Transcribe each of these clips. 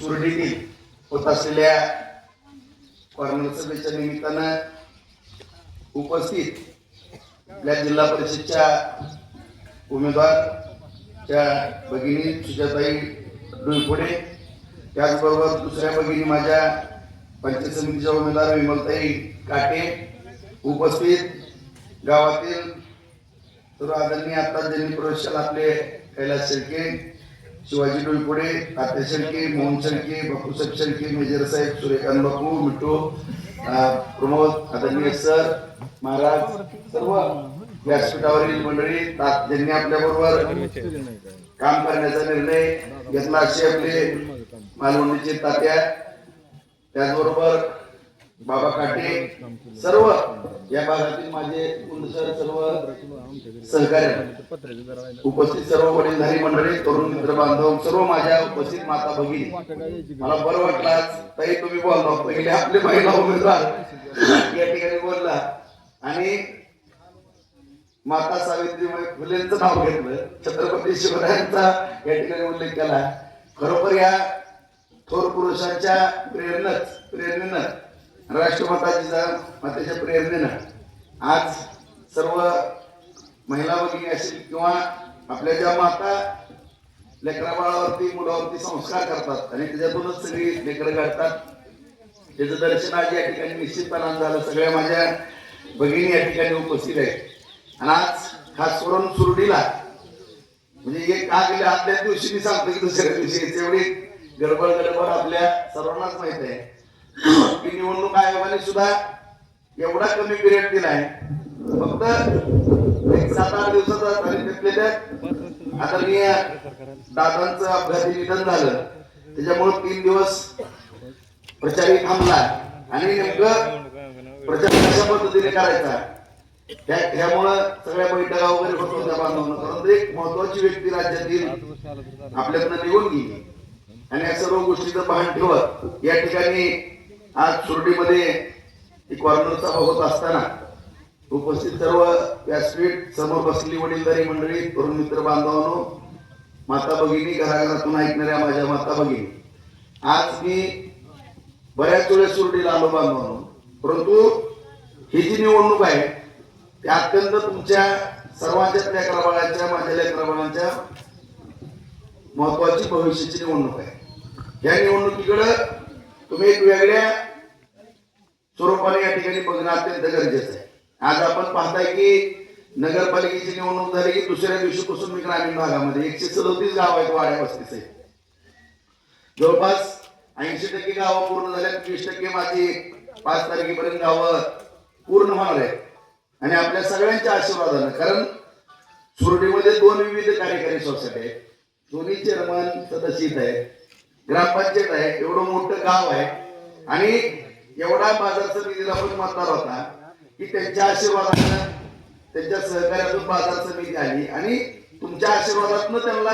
सुरडीतील होत असलेल्या कॉर्नर सभेच्या निमित्तानं उपस्थित आपल्या जिल्हा परिषदच्या उमेदवारच्या भगिनी सुजाताई डुईफोडे, त्याचबरोबर दुसऱ्या भगिनी माझ्या पंचायत समितीच्या उमेदवार विमलताई काटे, उपस्थित गावातील सर्व आदरणीय आता ज्यांनी प्रवेश केला आपले कैलास शेळके, शिवाजी डोईफोडे, तात्या शेळके, मोहन शेळके, बापूसाहेब शेळके, मेजर साहेब, सूर्यकांत बापू, मिठू, प्रमोद, आदरणीय सर महाराज, सर्व व्यासपीठावरील मंडळी ज्यांनी आपल्या बरोबर काम करण्याचा निर्णय घेतला असे आपले मालवणीचे तात्या, त्याचबरोबर बाबा काटे, सर्व या भागातील माझे सर्व सहकारी उपस्थित सर्व वडीलधारी मंडळी, तरुण मित्र बांधव, सर्व माझ्या उपस्थित माता भगिनी, मला बरं वाटलं ताई तुम्ही बोलला, पहिले आपले महिला उमेदवार या ठिकाणी बोलला आणि माता सावित्रीबाई फुलेंचं नाव घेतलं, छत्रपती शिवरायांचा या ठिकाणी उल्लेख केला. खरोखर या थोर पुरुषांच्या प्रेरणेनं राष्ट्रमातेच्या प्रेरणेनं आज सर्व महिला भगिनी असेल किंवा आपल्या ज्या माता लेकरा बाळावरती मुलावरती संस्कार करतात आणि त्याच्यातूनच सगळी लेकरं घडतात, त्याचं दर्शन आज या ठिकाणी निश्चितपणानं झालं. सगळ्या माझ्या भगिनी या ठिकाणी उपस्थित आहेत आणि आज खास करून सुरडीला म्हणजे एक का गेले आदल्या दिवशी मी सांगतो की दुसऱ्या दिवशी तेवढी गडबड आपल्या सर्वांनाच माहित आहे की निवडणूक आयोगाने सुद्धा एवढा कमी पिरियड दिलाय, फक्त 7-8 दिवसाचा आदरणीय दादांचं अपघाती निधन झालं, त्याच्यामुळे 3 दिवस प्रचारही थांबला आणि नेमकं प्रचार कशा पद्धतीने करायचा त्यामुळं सगळ्या बैठका वगैरे होत होत्या बांधवांना, परंतु एक महत्वाची व्यक्ती राज्यातील आपल्यातनं निघून गेली आणि या सर्व गोष्टीचं भान ठेवत या ठिकाणी आज सुरडीमध्ये कॉर्नर सभा होत असताना उपस्थित सर्व व्यासपीठ समोर बसलेली वडीलधारी मंडळी, तरुण मित्र बांधवांनो, माता भगिनी, घराघरातून ऐकणाऱ्या माझ्या माता भगिनी, आज मी बऱ्याच वेळेस सुरडीला आलो बांधवांनो, परंतु ही जी निवडणूक आहे ते अत्यंत तुमच्या सर्वांच्या लेकराबाळांच्या, माझ्या लेकराबाळांच्या महत्वाची भविष्याची निवडणूक आहे. या निवडणुकीकडे तुम्ही एक वेगळ्या स्वरूपाने या ठिकाणी बघणं अत्यंत गरजेचं आहे. आज आपण पाहताय की नगरपालिकेची निवडणूक झाली की दुसऱ्या दिवशीपासून मी ग्रामीण भागामध्ये 137 गाव आहेत वाड्या वस्तीचे, जवळपास 80% गावं पूर्ण झाल्या, 20% माझी 5 तारखेपर्यंत गावं पूर्ण होणार आहेत आणि आपल्या सगळ्यांच्या आशीर्वादानं, कारण सुरडीमध्ये 2 विविध कार्यकारी सोसायटी आहेत, दोन्ही चेअरमन सदस्य आहेत, ग्रामपंचायत आहे, एवढं मोठं गाव आहे आणि एवढा बाजार समितीला पण मतदार होता की त्यांच्या आशीर्वादानं, त्यांच्या सहकार्यातून बाजार समिती आली आणि तुमच्या आशीर्वादातून त्यांना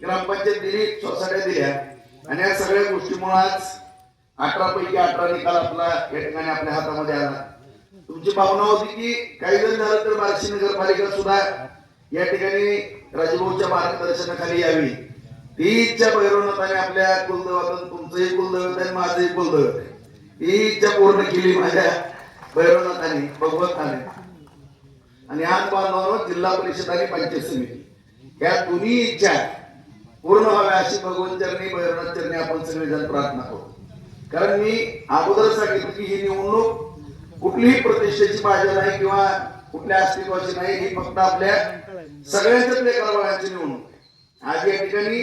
ग्रामपंचायत दिली, सोसायट्या दिल्या आणि या सगळ्या गोष्टीमुळे आज 18 पैकी 18 निकाल आपला या ठिकाणी आपल्या हातामध्ये आला. तुमची भावना होती की काही जरी झालं तर बार्शी नगरपालिका सुद्धा या ठिकाणी राजभाऊच्या मार्गदर्शनाखाली यावी, ती इच्छा भैरवनाथाने आपल्या कुलदैवतानं, तुमचंही कुलदैवत आहे माझंही कुलदैवत आहे, ही इच्छा पूर्ण केली माझ्या भैरवनाथाने, भगवंताने. आणि आज बांधवांवर जिल्हा परिषद आणि पंचायत समिती या दोन्ही इच्छा पूर्ण व्हाव्या अशी भगवंत चरणी, भैरवनाथ चरणी आपण सगळेजण प्रार्थना करू. कारण मी अगोदर सांगितलं की ही निवडणूक कुठलीही प्रतिष्ठेची बाजू नाही किंवा कुठल्या अस्तित्वाची नाही, ही फक्त आपल्या सगळ्यांच्याच लेकराबाळांची निवडणूक. आज या ठिकाणी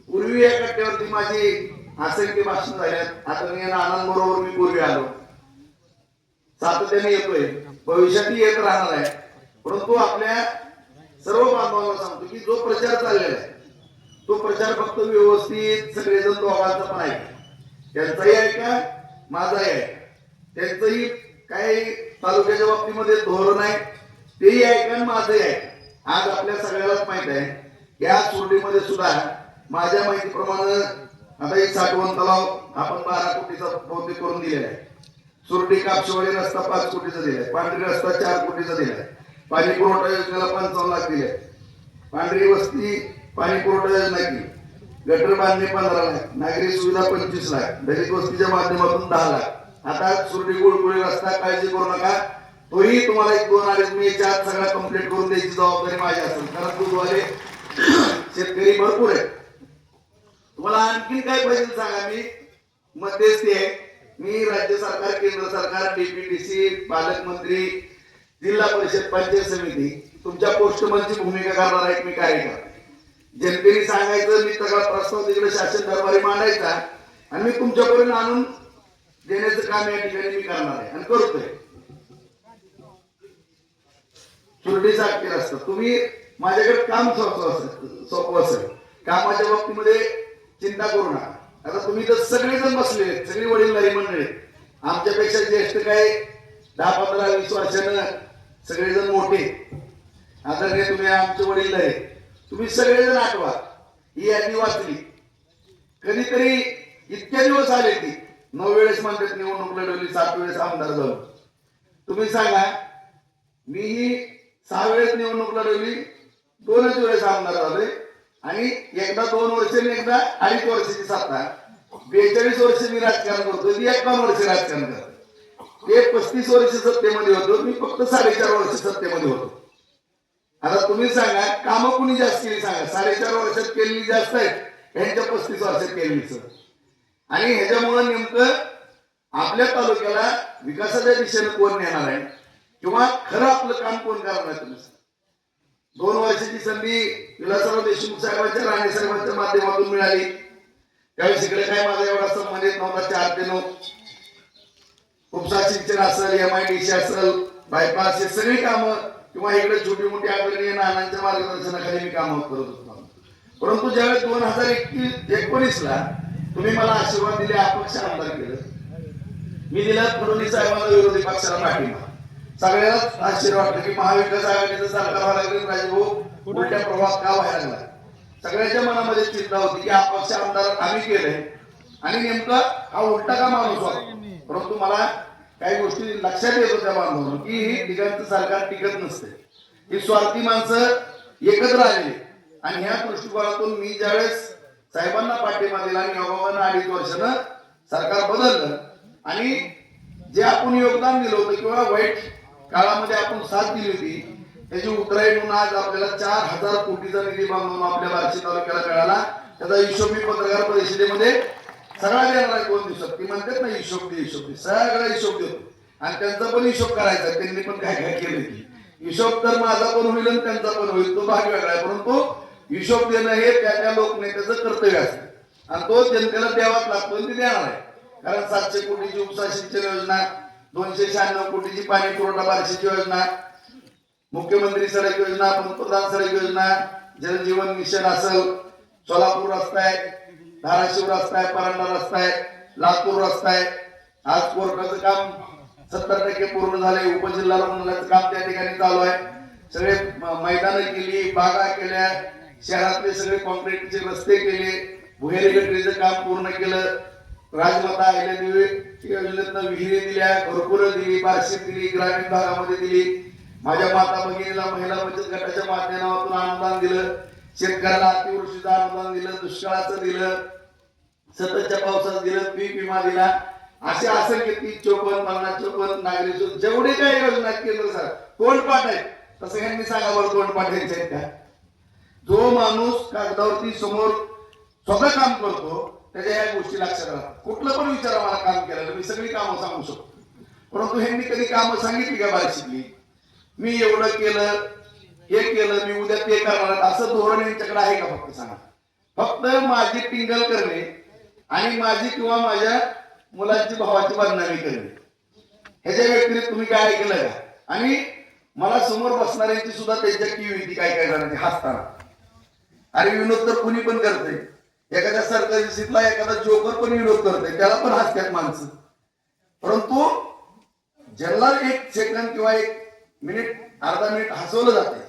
पूर्वी या कट्ट्यावरती माझी असंख्य भाषण झाल्यात, आदरणीय नानांबरोबर मी पूर्वी आलो, सातत्याने येतोय, भविष्यातही येत राहणार आहे, परंतु आपल्या सर्व बांधवांना सांगतो की जो प्रचार चाललेला आहे तो प्रचार फक्त व्यवस्थित सगळेजण दोघांचा पण आहे, त्यांचाही आहे का माझाही आहे, त्यांचंही काही तालुक्याच्या बाबतीमध्ये धोरण आहे तेही आहे का माझंही आहे. आज आपल्या सगळ्यालाच माहित आहे या सुरडीमध्ये सुद्धा माझ्या माहितीप्रमाणे आता एक साठवण तलाव आपण 12 कोटीचा बहुतेक करून दिलेला आहे, सुरडी कापशेवाडी रस्ता 5 कोटीचा दिलाय, पांढरी रस्ता 4 कोटीचा दिलाय, पाणी पुरवठा योजनेला 55 लाख दिले, पांढरी वस्ती पाणी पुरवठा योजना केली, गटर बांधणी 15 लाख, नागरी सुविधा 25 लाख, दलित वस्तीच्या माध्यमातून 10 लाख. आता सुरडी गुळगुळी रस्ता काळजी करू नका, तोही तुम्हाला 1-2 मेच्या आत सगळा कंप्लीट करून द्यायची जबाबदारी माझी असेल. कारण दूधवाले शेतकरी भरपूर आहेत. तुम्हाला आणखीन काय पाहिजे सांगा. मी मध्यस्थी आहे. मी राज्य सरकार, केंद्र सरकार, डीपीडीसी, पालकमंत्री, जिल्हा परिषद, पंचायत समिती, तुमच्या पोस्टमनची भूमिका करणार आहे. मी कार्यकर्ता, जनतेने सांगायचं, मी सगळा प्रस्ताव तिकडे शासन दरबारी मांडायचा आणि मी तुमच्यापर्यंत आणून देण्याचं काम या ठिकाणी मी करणार आहे आणि करतोय. सुरडीचा अखेर असतं. तुम्ही माझ्याकडे काम सोपवं असेल, कामाच्या बाबतीमध्ये चिंता करू नका. आता तुम्ही तर सगळेजण बसले, सगळी वडीलधारी मंडळी, आमच्यापेक्षा ज्येष्ठ काय 10-15-20 वर्षानं सगळेजण मोठे. आता हे तुम्ही आमचे वडीलधारी, तुम्ही सगळेजण आठवा. ही यादी वाचली कधीतरी, इतक्या दिवस आले की 9 वेळेस म्हणतात निवडणूक लढवली, 7 वेळेस आमदार झालो. तुम्ही सांगा, मी 6 वेळेस निवडणूक लढवली, 2च वेळेस आमदार झालोय आणि एकदा 2 वर्ष आणि एकदा 2.5 वर्षाची सत्ता. 42 वर्ष मी राजकारण करतो, ती 51 वर्ष राजकारण करतो. ते 35 वर्ष सत्तेमध्ये होतो, मी फक्त 4.5 वर्ष सत्तेमध्ये होतो. आता तुम्ही सांगा, कामं कुणी जास्त केली सांगा. 4.5 वर्षात केलेली जास्त आहेत, ह्यांच्या 35 वर्षात केलेली. आणि ह्याच्यामुळे नेमकं आपल्या तालुक्याला विकासाच्या दिशेने कोण नेणार आहे किंवा खरं आपलं काम कोण करणार आहे. तुम्ही 2 वर्षाची संधी विलासराव देशमुख साहेबांच्या, राणे साहेबांच्या माध्यमातून मिळाली. त्यावेळेस इकडे काय माझा एवढा संबंधित नव्हता. 4 ते 9 उपसा सिंचन असेल, MIDC असेल, बायपास, हे सगळी कामं किंवा इकडे छोटी मोठी आदरणीय नानांच्या मार्गदर्शनाखाली मी कामं करत होतो. परंतु ज्यावेळेस 2019ला तुम्ही मला आशीर्वाद दिले, अपक्ष आमदार केलं, मी दिला फडणवीस साहेबांना, विरोधी पक्षाला पाठिंबा. सगळ्यालाच आश्चर्य वाटलं की महाविकास आघाडीचं सरकार व्हायला लागलं, राजभाऊ उलट्या प्रवाहात का व्हायला लागला. सगळ्यांच्या मनामध्ये चिंता होती की अपक्ष आमदार आम्ही केले आणि नेमका हा उलटा का माणूस होता. परंतु मला काही गोष्टी लक्षात येत होत्या बांधून की ही ठिकाणचं सरकार टिकत नसते, ही स्वार्थी माणसं एकत्र आलेली. आणि ह्या दृष्टिकोनातून मी ज्यावेळेस साहेबांना पाठिंबा दिला आणि योगाबानं 2.5 वर्षानं सरकार बदललं आणि जे आपण योगदान दिलं होतं किंवा वाईट काळामध्ये आपण साथ दिली होती, त्याची उतराई म्हणून आज आपल्याला 4,000 कोटीचा निधी बांधून आपल्या बार्शी तालुक्याला मिळाला. त्याचा हिशोब मी पत्रकार परिषदेमध्ये सगळा देणार आहे 2 दिवसात. ती म्हणतात ना, हिशोब दे, सगळा हिशोब देतो आणि त्यांचा पण हिशोब करायचा. त्यांनी पण काय काय केलं की हिशोब तर माझा पण होईल आणि त्यांचा पण होईल, तो भाग वेगळा आहे. परंतु हिशोब देणं हे त्या लोकनेत्याचं कर्तव्य असतं आणि तो जनतेला द्यावाच लागतो आणि ते देणार आहे. कारण 700 कोटीची उपसा सिंचन योजना, 296 कोटीची पाणी पुरवठा बार्शीची योजना, मुख्यमंत्री सडक योजना, पंतप्रधान सडक योजना, जल जीवन मिशन असेल, सोलापूर रस्ता आहे, धाराशिव रस्ता आहे, परांडा रस्ता आहे, लातूर रस्ता आहे. आज कोर्टाचं काम 70% पूर्ण झाले. उपजिल्हा रुग्णालयाचं काम त्या ठिकाणी चालू आहे. सगळे मैदानं केली, बागा केल्या, शहरातले सगळे कॉन्क्रीटचे रस्ते केले, भुहेरी गटरीचं काम पूर्ण केलं. राजमाता अहिल्यादेवी योजनेतनं विहिरी दिल्या, घरकुलं दिली, बार्शीत दिली, ग्रामीण भागामध्ये दिली. माझ्या माता भगिनीला महिला बचत गटाच्या माध्यमातून अनुदान दिलं. शेतकऱ्याला अतिवृष्टीचं अनुदान दिलं, दुष्काळाचं दिलं, सततच्या पावसाचं दिलं, पीक विमा दिला. असे असेल की 30, 54, 50, 54 नागरी जेवढे काही योजना केंद्र सर तोंडपाठ आहेत, तसं यांनी सांगा बरं तोंडपाठ यांचे आहेत का? जो माणूस कागदावरती समोर स्वतः काम करतो त्याच्या ह्या गोष्टी लक्षात राहतात. कुठलं पण विचारा मला काम केलेलं, मी सगळी कामं सांगू शकतो. परंतु ह्यांनी कधी कामं सांगितली का बार्शीतली? मी एवढं केलं, हे केलं, मी उद्या ते करणार, असं धोरण यांच्याकडे आहे का? फक्त सांगा. फक्त माझी टिंगल करणे आणि माझी किंवा माझ्या मुलांची भावाची बदनामी करणे, ह्याच्या व्यतिरिक्त तुम्ही काय ऐकलं का? आणि मला समोर बसणाऱ्यांची सुद्धा त्यांच्या किंमती काय काय करण्याची हसताना. अरे विनोद तर कुणी पण करते, एखाद्या सरकारी सीटला एखादा जोकर पण विरोध करते, त्याला पण हसतात माणसं. परंतु ज्यांना 1 सेकंद किंवा 1 मिनिट, अर्धा मिनिट हसवलं जाते,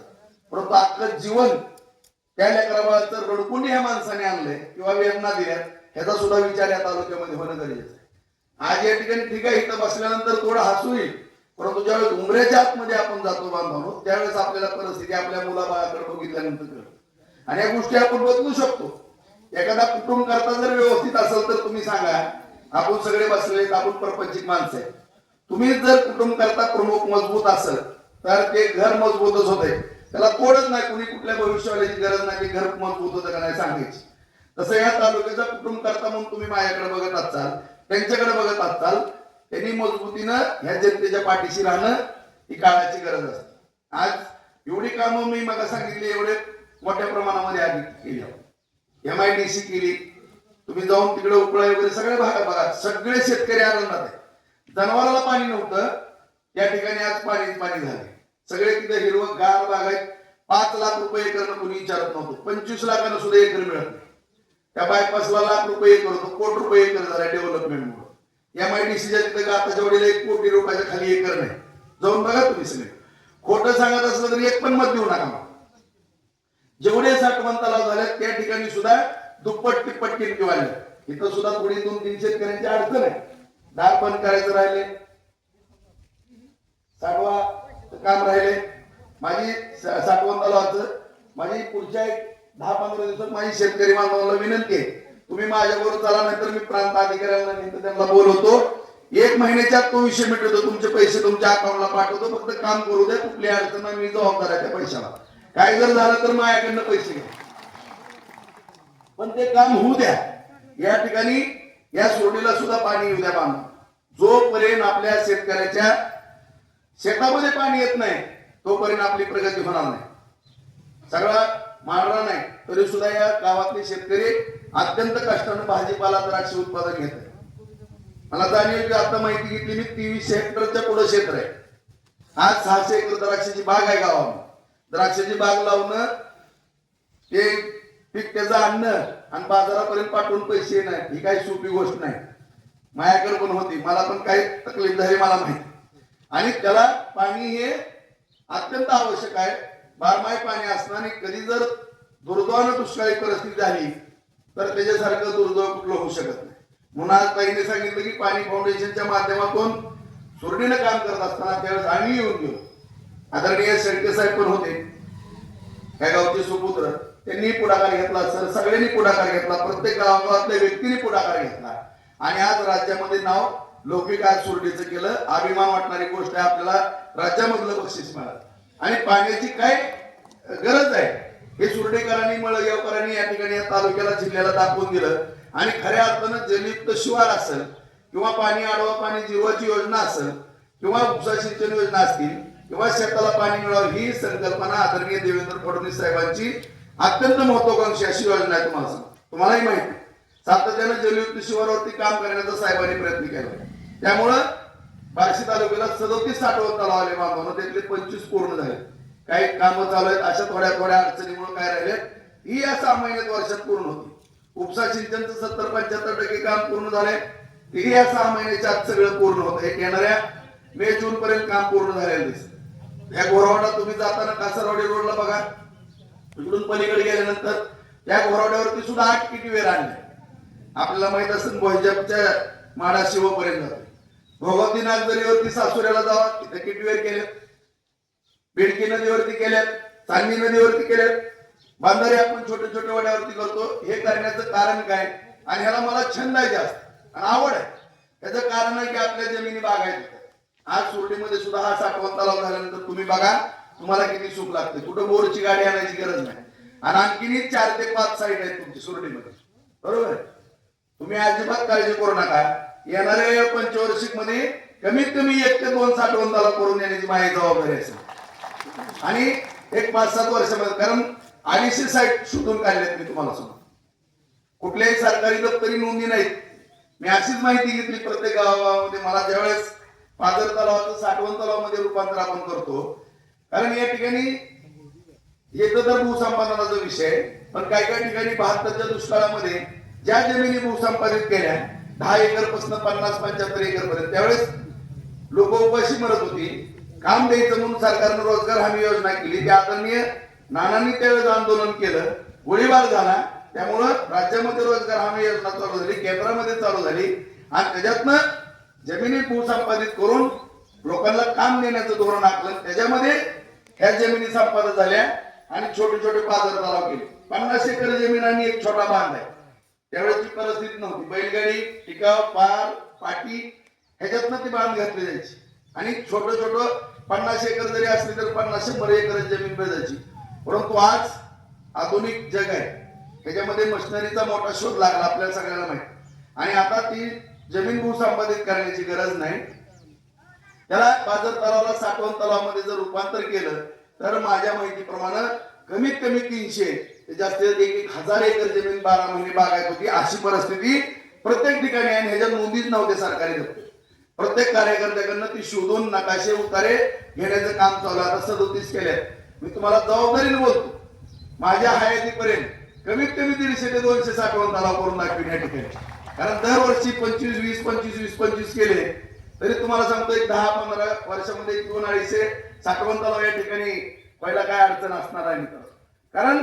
परंतु अख्खं जीवन त्या लेकराबाळाचं रडकुंडी ह्या माणसाने आणलंय किंवा वेदना दिल्या, ह्याचा सुद्धा विचार या तालुक्यामध्ये होणं गरजेचं आहे. आज या ठिकाणी ठीक आहे, इथं बसल्यानंतर थोडं हसू येईल, परंतु ज्यावेळेस उमऱ्याच्या आतमध्ये आपण जातो बांधवांनो, त्यावेळेस आपल्याला परिस्थिती आपल्या मुलाबाळाकडे बघितल्यानंतर कळतं आणि या गोष्टी आपण बदलू शकतो. एखादा कुटुंब करता जर व्यवस्थित असेल तर तुम्ही सांगा, आपण सगळे बसलेत, आपण प्रपंचिक माणसं आहे, तुम्ही जर कुटुंब करता प्रमुख मजबूत असेल तर ते घर मजबूतच होते, त्याला कोडच नाही, कुणी कुठल्या भविष्यवाल्याची गरज नाही, घर मजबूत होतं का नाही सांगायची. तसं या तालुक्याचा कुटुंब करता म्हणून तुम्ही माझ्याकडे बघत असाल, त्यांच्याकडे बघत असाल, त्यांनी मजबूतीनं ह्या जनतेच्या पाठीशी राहणं ही काळाची गरज असते. आज एवढी कामं मी मग सांगितली, एवढे मोठ्या प्रमाणामध्ये आधी केली, MIDC केली, तुम्ही जाऊन तिकडे उपळा वगैरे सगळे भागात बघा, सगळे शेतकरी आनंदात आहे. जनावराला पाणी नव्हतं, त्या ठिकाणी आज पाणी झाले, सगळे तिथे हिरवं गार बागायत. 5 लाख रुपये एकरनं कोणी विचारत नव्हतं, 25 लाखानं सुद्धा एकर मिळत नाही. त्या बायपासला लाख रुपये एकर होतो, कोटी रुपये एकर झाला डेव्हलपमेंटमुळे. MIDCच्या तिथे आता जेवढे 1 कोटी रुपयाच्या खाली एकर नाही, जाऊन बघा तुम्ही सगळे. खोटं सांगत असलं तरी एक पण मत देऊ नका. जेवढे साठवण तलाव झाले त्या ठिकाणी सुद्धा दुप्पट तिप्पट किमती वाढल्या. इथं सुद्धा थोडी 2-3 शेतकऱ्यांची अडचण आहे, दार बंद करायचं राहिले, साठवा काम राहिले. माझी साठवण तलावाचं माझी पुढच्या 10-15 दिवसात माझी शेतकरी बांधवांना विनंती आहे, तुम्ही माझ्याबरोबर चला, नाहीतर मी प्रांत अधिकाऱ्यांना नेतो, त्यांना बोलवतो, 1 महिन्याच्या आत तो विषय मिटवतो, तुमचे पैसे तुमच्या अकाउंटला पाठवतो, फक्त काम करू द्या, कुठली अडचण नाही, मी जबाबदार आहे त्या पैशाला. काय जर झालं तर माझ्याकडनं पैसे घ्या, पण ते काम होऊ द्या. या ठिकाणी या सोडीला सुद्धा पाणी येऊ द्या बांधून. जोपर्यंत आपल्या शेतकऱ्याच्या शेतामध्ये पाणी येत नाही तोपर्यंत आपली प्रगती होणार नाही. सगळा मांडरा नाही तरी सुद्धा या गावातले शेतकरी अत्यंत कष्टाने भाजीपाला द्राक्ष उत्पादन घेत आहे. मला जाणीव की आता माहिती घेतली मी, 23 हेक्टरच्या पुढे क्षेत्र आहे. आज 600 एकर द्राक्षाची बाग आहे गावामध्ये. द्राक्षाची बाग लावणं, ते पीक त्याचं आणणं आणि बाजारापर्यंत पाठवून पैसे येणं ही काही सोपी गोष्ट नाही. माझ्याकडे पण होती, मला पण काही तकलीफ झाली मला माहिती. आणि त्याला पाणी हे अत्यंत आवश्यक आहे, बारमाही पाणी असणं. आणि कधी जर दुर्दैवानं दुष्काळी परिस्थिती झाली तर त्याच्यासारखं दुर्दैव कुठलं होऊ शकत नाही. म्हणून आज ताईने सांगितलं की पाणी फाउंडेशनच्या माध्यमातून सुरडीनं काम करत असताना त्यावेळेस आम्ही येऊन गेलो. आदरणीय शेळके साहेब पण होते, त्या गावचे सुपुत्र, त्यांनी पुढाकार घेतला, सगळ्यांनी पुढाकार घेतला, प्रत्येक गावातल्या व्यक्तीने पुढाकार घेतला आणि आज राज्यामध्ये नाव लौकिक आज सुरडीचं केलं. अभिमान वाटणारी गोष्ट आहे, आपल्याला राज्यामधलं बक्षीस मिळालं. आणि पाण्याची काय गरज आहे हे सुरडेकरांनी, मळगावकरांनी या ठिकाणी या तालुक्याला जिल्ह्याला दाखवून दिलं. आणि खऱ्या अर्थानं जलयुक्त शिवार असेल किंवा पाणी आडवा पाणी जिरवाची योजना असेल किंवा उपसा सिंचन योजना असतील किंवा शेताला पाणी मिळावं ही संकल्पना आदरणीय देवेंद्र फडणवीस साहेबांची अत्यंत महत्वाकांक्षी अशी योजना आहे. तुम्हालाही माहिती, सातत्यानं जलयुक्त शिवारावरती काम करण्याचा साहेबांनी प्रयत्न केला. त्यामुळं बार्शी तालुक्याला 37 साठवण तलाव आले बांधवांना, त्यातले 25 पूर्ण झाले. काही कामं चालू आहेत, अशा थोड्या अडचणीमुळे काय राहिले ही या 6 महिन्यात वर्षात पूर्ण होती. उपसा सिंचनचं 70-75% काम पूर्ण झालंय, तेही या 6 महिन्याच्या आत सगळं पूर्ण होत आहे. येणाऱ्या मे-जून पर्यंत काम पूर्ण झालेलं दिसत. या घोरावडा तुम्ही जाताना कासारवाडी रोडला बघा, तिकडून पलीकडे गेल्यानंतर त्या घोरावड्यावरती सुद्धा 8 किटवेर आणले. आपल्याला माहित असेल भोजपच्या माडा शिवपर्यंत जातो. भोगावती नागदरीवरती सासुऱ्याला जावा, तिथे किटवेर केले, बेडकी नदीवरती केल्यात, चांदणी नदीवरती केल्यात, बांधारे आपण छोटे छोटे वड्यावरती करतो. हे करण्याचं कारण काय? आणि ह्याला मला छंद आहे जास्त आणि आवड आहे. त्याचं कारण आहे की आपल्या जमिनी बागायत. आज सुरडीमध्ये सुद्धा हा साठवण तलाव झाल्यानंतर तुम्ही बघा तुम्हाला किती सुख लागते. कुठं बोरची गाडी आणायची गरज नाही. आणि आणखीन 4 ते 5 साईड आहेत तुमची सुरडीमध्ये, बरोबर आहे. तुम्ही अजिबात काळजी करू नका. येणाऱ्या पंचवार्षिक मध्ये कमीत कमी 1 ते 2 साठवण तलाव करून देण्याची माझी जबाबदारी असेल. आणि एक 5-7 वर्षामध्ये, कारण 250 साईट शोधून काढल्यात मी तुम्हाला सांगतो. कुठल्याही सरकारी दप्तरी नोंदी नाहीत. मी अशीच माहिती घेतली प्रत्येक गावामध्ये. मला ज्यावेळेस पाझर तलावाचं साठवण तलावामध्ये रूपांतर आपण करतो, कारण या ठिकाणी येतं तर भूसंपादनाचा विषय, पण काही काही ठिकाणी 72च्या दुष्काळामध्ये ज्या जमिनी भूसंपादित केल्या 10 एकर पासून 50-75 एकर पर्यंत, त्यावेळेस लोक उपाशी मरत होती. काम द्यायचं म्हणून सरकारनं रोजगार हमी योजना केली. त्या आदरणीय नानांनी त्यावेळेस आंदोलन केलं, गोळीबार झाला. त्यामुळं राज्यामध्ये रोजगार हमी योजना चालू झाली, केंद्रामध्ये चालू झाली आणि त्याच्यातनं जमिनी भूसंपादित करून लोकांना काम देण्याचं धोरण आखलं. त्याच्यामध्ये ह्या जमिनी संपादित झाल्या आणि छोटे छोटे पाझर तलाव केले. 50 एकर जमीन आणि एक छोटा बांध आहे. त्यावेळेची परिस्थिती नव्हती. बैलगाडी, टिकाव, पार, पाटी ह्याच्यातनं ती बांध घातली जायची आणि छोटं छोटं 50 एकर जरी असली तर 50-100 एकर जमीन भेटायची. परंतु आज आधुनिक जग आहे, त्याच्यामध्ये मशिनरीचा मोठा शोध लागला आपल्याला सगळ्यांना माहिती. आणि आता ती जमीन भूसंपादित करण्याची गरज नाही, त्याला बाजार तलावाला साठवण तलावामध्ये जर रूपांतर केलं तर माझ्या माहितीप्रमाणे कमीत कमी 300 ते जास्तीत 1000 एकर जमीन 12 महिने बागायत होती. अशी परिस्थिती प्रत्येक ठिकाणी आहे. ह्याच्यात नोंदीच नव्हते सरकारी दप्तर. प्रत्येक कार्यकर्त्याकडनं ती शोधून नकाशे उतारे घेण्याचं काम चालू आहे. आता 37 केले. मी तुम्हाला जबाबदारीने बोलतो, माझ्या हयातीपर्यंत कमीत कमी 150 ते 200 साठवण तलाव करून दाखवीन या ठिकाणी. कारण दरवर्षी 25-20 केले तरी तुम्हाला सांगतो एक 10-15 वर्षामध्ये 200-250 साठवण तलाव या ठिकाणी पहिला काय अडचण असणार आहे मित्र. कारण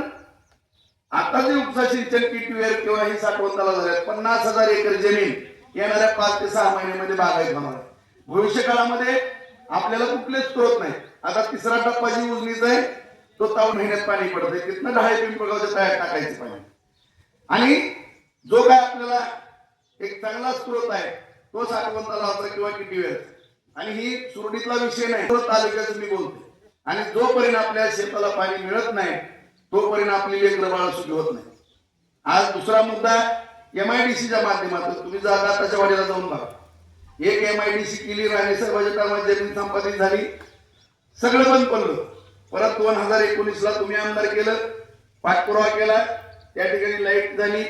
आता जे उपसा सिंचन किटवेअर किंवा ही साठवण तलाव झाले 50,000 एकर जमीन येणाऱ्या 5 ते 6 महिन्यामध्ये बागायत होणार. भविष्य काळामध्ये आपल्याला कुठलेच स्त्रोत नाही. आता तिसरा टप्पा जी उजनीचा आहे तो 3 महिन्यात पाणी पडतंय, तिथनं 10 पिंपळगावच्या तयार टाकायचं पाणी. आणि जो काय आपल्याला एक चांगला स्त्रोत आहे तो साठवण तलावाचा किंवा किटवेअर. आणि ही सुरडीतला विषय नाही, तो तालुक्याचा मी बोलतो. आणि जोपर्यंत आपल्या शेताला पाणी मिळत नाही तोपर्यंत आपली लेकरं बाळ सुखी होत नाही. आज दुसरा मुद्दा MIDCच्या माध्यमातून तुम्ही दाताच्या वाडीला जाऊन बघा. एक MIDC केली, राणेसाहेबाच्या टायमात जमीन संपादित झाली, सगळं बंद पडलं. परत 2019ला तुम्ही आमदार केलं, पाठपुरावा केला, त्या ठिकाणी लाईट झाली,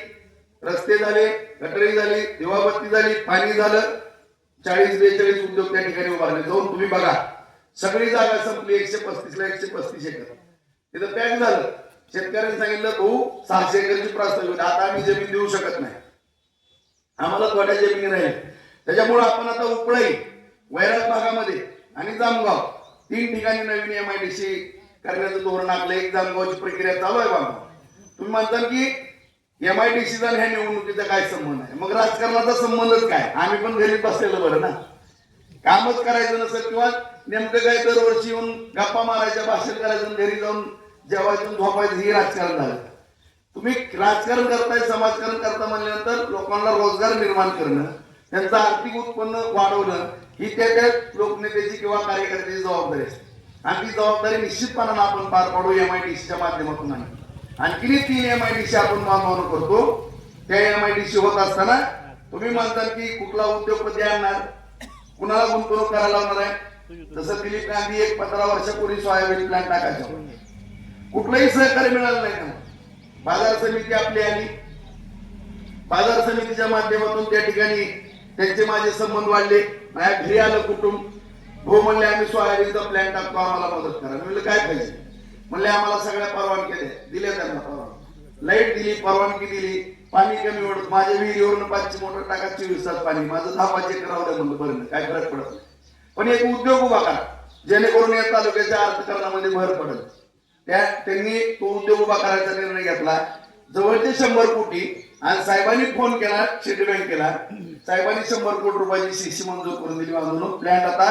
रस्ते झाले, गटरी झाली, दिवाबत्ती झाली, पाणी झालं. 40-42 उद्योग त्या ठिकाणी उभारले. जाऊन तुम्ही बघा, सगळी जागा संपली. 135ला 135 एकर तिथं पॅक झालं. शेतकऱ्यांनी सांगितलं भाऊ 600 एकरची प्रस्ताव होती, आता आम्ही जमीन देऊ शकत नाही, आम्हाला थोड्या जमिनी राहील. त्याच्यामुळे आपण आता उपळाई, वैराग भागामध्ये आणि जामगाव 3 ठिकाणी नवीन MIDC करण्याचं धोरण आखलं. एक जामगावची प्रक्रिया चालू आहे बाबा. तुम्ही म्हणता की MIDCचा ह्या निवडणुकीचा काय संबंध आहे? मग राजकारणाचा संबंधच काय? आम्ही पण घरी बसलेलं बरं ना. कामच करायचं नसेल किंवा नेमकं काय दरवर्षी येऊन गप्पा मारायच्या, भाषण करायचं, घरी जाऊन जेवायचं झोपायचं, हे राजकारण झालं. तुम्ही राजकारण करताय, समाजकारण करता म्हणल्यानंतर लोकांना रोजगार निर्माण करणं, त्यांचं आर्थिक उत्पन्न वाढवणं ही त्या लोकनेत्याची किंवा कार्यकर्त्याची जबाबदारी असते. आणि ती जबाबदारी निश्चितपणाने आपण पार पाडू MIDCच्या माध्यमातून. आणखी 3 MIDC आपण बांधवणं करतो. त्या MIDC होत असताना तुम्ही म्हणता की कुठला उद्योगपती आणणार, कुणाला गुंतवणूक करायला लावणार आहे. जसं दिलीप गांधी एक 15 वर्षापूर्वी सोयाबीन प्लांट टाकायचं, कुठलंही सहकार्य मिळालं नाही त्यांना. बाजार समिती आपली आली, बाजार समितीच्या माध्यमातून त्या ठिकाणी त्यांचे माझे संबंध वाढले. माझ्या घरी आलं कुटुंब, हो म्हणले आम्ही सोयाबीनचा प्लॅन टाकतो, आम्हाला मदत करा. म्हणलं काय पाहिजे? म्हणले आम्हाला सगळ्या परवानगी दिल्या, त्यांना परवानगी, लाईट दिली, परवानगी दिली, पाणी कमी ओढत. माझ्या विहिरीवरून 5 मोटर टाका, 24 तास पाणी. माझं 10-5 एकर राहू द्या म्हणलं, बरं काय फरक पडत नाही, पण एक उद्योग उभा करा जेणेकरून या तालुक्याच्या अर्थकारणामध्ये भर पडेल. त्यांनी तो उद्योग उभा करायचा निर्णय घेतला. जवळचे 100 कोटी. आणि साहेबांनी फोन केला शेती बँकेला, साहेबांनी 100 कोटी रुपयाची शिशी मंजूर करून दिली. बांधून प्लॅन आता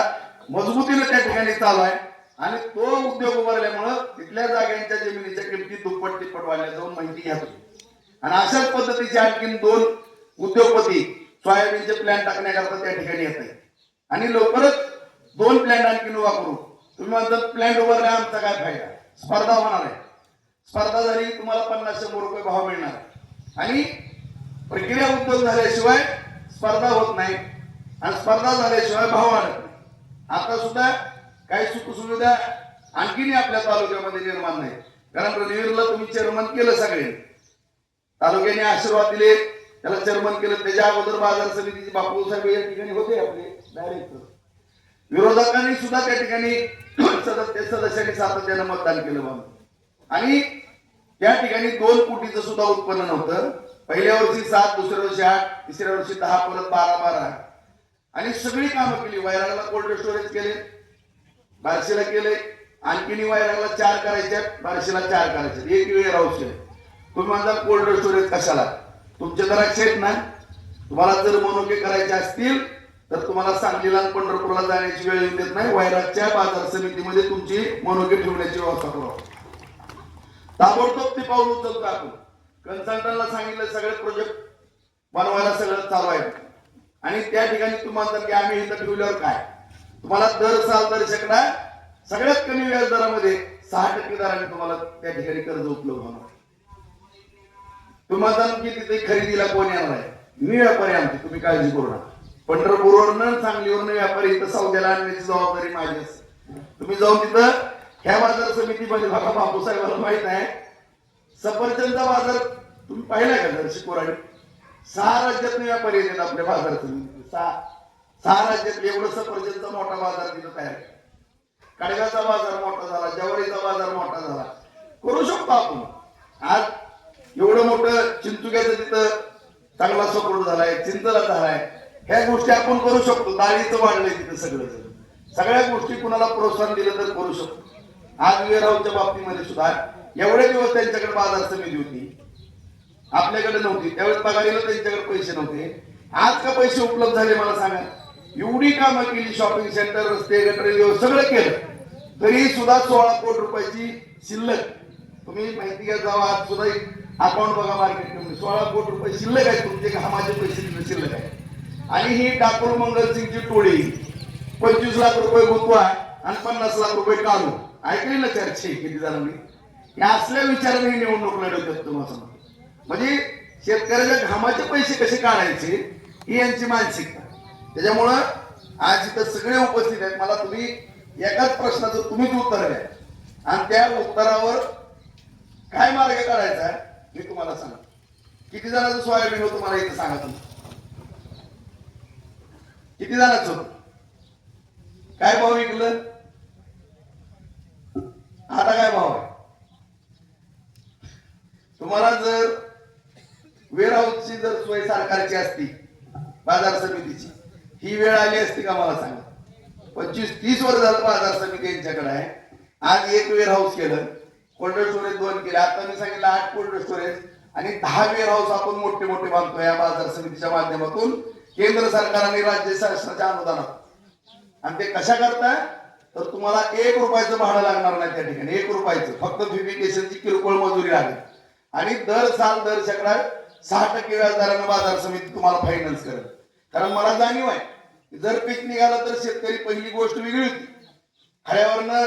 मजबूतीने त्या ठिकाणी चालू आहे. आणि तो उद्योग उभारल्यामुळं तिथल्या जागांच्या जमिनीच्या किमती दुप्पट तिप्पट वाढल्या. जाऊन माहिती घ्या. आणि अशाच पद्धतीचे आणखीन 2 उद्योगपती सोयाबीनचे प्लॅन टाकण्याकरता त्या ठिकाणी येत आहेत. आणि लवकरच 2 प्लॅन आणखीन उभा करू. तुम्ही म्हणतात प्लॅन उभारला आमचा काय फायदा? स्पर्धा होणार आहे. स्पर्धा झाली तुम्हाला 50-100 रुपये भाव मिळणार. आणि प्रक्रिया उद्योग झाल्याशिवाय स्पर्धा होत नाही आणि स्पर्धा झाल्याशिवाय भाव वाढत नाही. आता सुद्धा काही सुखसुविधा आणखीन आपल्या तालुक्यामध्ये निर्माण नाही. कारण रणवीरला तुम्ही चेअरमन केलं, सगळे तालुक्याने आशीर्वाद दिले, त्याला चेअरमन केलं. त्याच्या अगोदर बाजार समितीचे बापू साहेब या ठिकाणी होते आपले डायरेक्टर. विरोधकांनी सुद्धा त्या ठिकाणी सदस्यांनी सातत्यानं मतदान केलं बाबा. आणि त्या ठिकाणी 2 कोटीचं सुद्धा उत्पन्न नव्हतं. पहिल्या वर्षी 7, दुसऱ्या वर्षी 8, तिसऱ्या वर्षी 10, परत 12 आणि सगळी कामं केली. वैरागला कोल्ड स्टोरेज केले, बार्शीला केले, आणखीन वैरागला 4 करायच्या, बार्शीला 4 करायचे. एक वेळ हाऊस केले. तुम्ही म्हणता कोल्ड स्टोरेज कशाला? तुमचे द्राक्ष आहेत ना, तुम्हाला जर मनोके करायचे असतील तर तुम्हाला सांगलीला आणि पंढरपूरला जाण्याची वेळ येऊ देत नाही. वैरागच्या बाजार समितीमध्ये तुमची मनोके ठेवण्याची व्यवस्था करू. ताबडतोब ते पाऊल उचलतो आपण. कन्सल्टंटला सांगितलं सगळे प्रोजेक्ट बनवायला सगळं चालू आहे. आणि त्या ठिकाणी तुम्ही म्हणतात की आम्ही इथं ठेवल्यावर काय, तुम्हाला दर शेकडा सगळ्यात कमी व्याज दरामध्ये 6% दराने तुम्हाला त्या ठिकाणी कर्ज उपलब्ध होणार. तुम्हाला की तिथे खरेदीला कोण येणार आहे, मी व्यापारी आमची, तुम्ही काळजी करू नका. पंढरपूरवरनं सांगलीवरनं व्यापारी इथं सौद्याला आणण्याची जबाबदारी माझी असते. तुम्ही जाऊन तिथं ह्या बाजार समितीमध्ये बघा, बापूसाहेबांना माहित आहे सफरचंदचा बाजार तुम्ही पाहिलाय का? जर शिकोराडी 6 राज्यात व्यापारी येतात आपल्या बाजार समिती, 6 राज्यात एवढं सफरचंदचा मोठा बाजार तिथं तयार. कडव्याचा बाजार मोठा झाला, जवारीचा बाजार मोठा झाला, करू शकतो आपण. आज एवढं मोठं चिंचुक्याचं तिथं चांगला सपोर्ट झालाय, चिंचला झालाय, ह्या गोष्टी आपण करू शकतो. डाळीचं वाढलंय तिथं सगळ्या गोष्टी कुणाला प्रोत्साहन दिलं तर करू शकतो. आज वेरावच्या बाबतीमध्ये सुद्धा एवढे दिवस त्यांच्याकडे बाजार समिती होती, आपल्याकडे नव्हती. त्यावेळेस पगारीला त्यांच्याकडे पैसे नव्हते. आज का पैसे उपलब्ध झाले मला सांगा? एवढी कामं केली, शॉपिंग सेंटर, रस्ते, गटर सगळं केलं, तरी सुद्धा 16 कोटी रुपयाची शिल्लक. तुम्ही माहिती घ्या, जावा आज सुद्धा अकाउंट बघा मार्केट कमी, 16 कोटी रुपये शिल्लक आहे तुमचे कामाचे पैसे शिल्लक आहे. आणि ही ठाकूर मंगलसिंगची टोळी 25 लाख रुपये गुंतवा आणि 50 लाख रुपये काढू. ऐकली ना चर्चा किती जणांनी? या असल्या विचाराने ही निवडणूक लढवतात तुम्हाला. म्हणजे शेतकऱ्याच्या घामाचे पैसे कसे काढायचे ही यांची मानसिकता. त्याच्यामुळं आज इथं सगळे उपस्थित आहेत. मला तुम्ही एकाच प्रश्नाचं तुम्हीच उत्तर द्या आणि त्या उत्तरावर काय मार्ग काढायचा मी तुम्हाला सांगा. किती जणांचं सोयाबीन होतं मला इथं सांगा तुम्ही, किती जणांचं होतं? काय भाव विकलं? आता काय भाव आहे? तुम्हाला जर वेअरहाऊसची जर सोय सरकारची असती, बाजार समितीची, ही वेळ आली असती का मला सांगा? 25-30 वर्ष झालं बाजार समिती यांच्याकडे आहे. आज एक वेअरहाऊस केलं, कोल्ड स्टोरेज 2 केले, आता मी सांगितलं 8 कोल्ड स्टोरेज आणि 10 वेअरहाऊस आपण मोठे मोठे बांधतोय या बाजार समितीच्या माध्यमातून केंद्र सरकार आणि राज्य शासनाच्या अनुदानात. आणि ते कशा करताय तर तुम्हाला 1 रुपयाचं भाडं लागणार नाही त्या ठिकाणी, 1 रुपयाचं, फक्त फ्युमिकेशनची किरकोळ मजुरी लागेल. आणि दर शेकडा 6% व्याजदरानं बाजार समिती तुम्हाला फायनान्स करेल. कारण मला जाणीव आहे जर पीक निघालं तर शेतकरी पहिली गोष्ट वेगळी होती. खड्यावरनं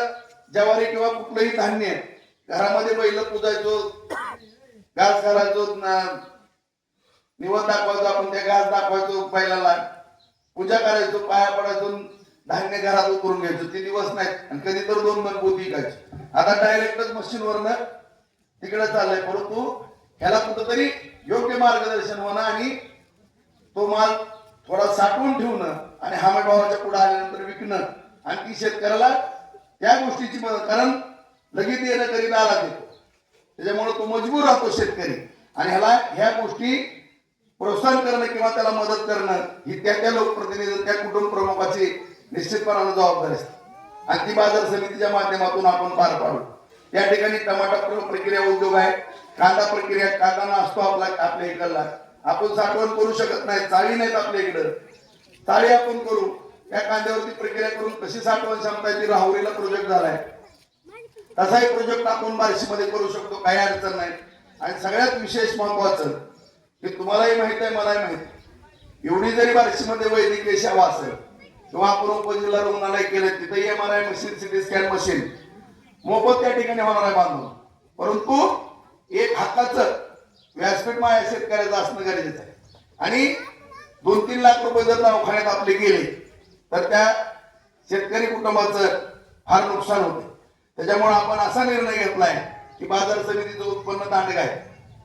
ज्वारी किंवा कुठलंही धान्य घरामध्ये बैल पुजायचो, घास घालायचो, निवड दाखवायचो, आपण त्या घास दाखवायचो, बैलाला पूजा करायचो, पाया पडायचो, धान्य घरात उतरून घ्यायचो. ते दिवस नाहीत. आणि कधी तर 2 पोती विकायची. आता डायरेक्टच मशीनवरनं तिकडे चाललंय. परंतु ह्याला कुठंतरी योग्य मार्गदर्शन होणं आणि तो माल थोडा साठवून ठेवणं आणि हमीभावाच्या पुढे आल्यानंतर विकणं आणि ती शेतकऱ्याला त्या गोष्टीची मदत. कारण लगेच येणं करीत आला देतो, त्याच्यामुळे तो मजबूर राहतो शेतकरी. आणि ह्याला ह्या गोष्टी प्रोत्साहन करणं किंवा त्याला मदत करणं ही त्या लोकप्रतिनिधी, त्या कुटुंब प्रमुखाची निश्चितपणाने जबाबदारी असते. आणि ती बाजार समितीच्या माध्यमातून आपण पार पाडू. त्या ठिकाणी टमाटा प्रक्रिया उद्योग आहे, कांदा प्रक्रिया, कांदा असतो आपल्या इकडला, आपण साठवण करू शकत नाही, चाळी नाहीत आपल्या इकडं, चाळी आपण करू. त्या कांद्यावरती प्रक्रिया करून कशी साठवण क्षमता ती राहुरीला प्रोजेक्ट झालाय, तसाही प्रोजेक्ट आपण बार्शीमध्ये करू शकतो, काही अडचण नाही. आणि सगळ्यात विशेष महत्वाचं की तुम्हालाही माहित आहे, मलाही माहित आहे, एवढी जरी बार्शीमध्ये वैद्यकीय सेवा असेल किंवा आपण उपजिल्हा रुग्णालय केलं, तिथेही MRI machine, CT scan machine मोफत त्या ठिकाणी होणार आहे बांधून. परंतु एक हक्काचं व्यासपीठ माझ्या शेतकऱ्याचं असणं गरजेचं आहे. आणि 2-3 लाख रुपये जर दवाखान्यात आपले गेले तर त्या शेतकरी कुटुंबाचं फार नुकसान होते. त्याच्यामुळे आपण असा निर्णय घेतलाय की बाजार समितीचं उत्पन्न दांडग आहे.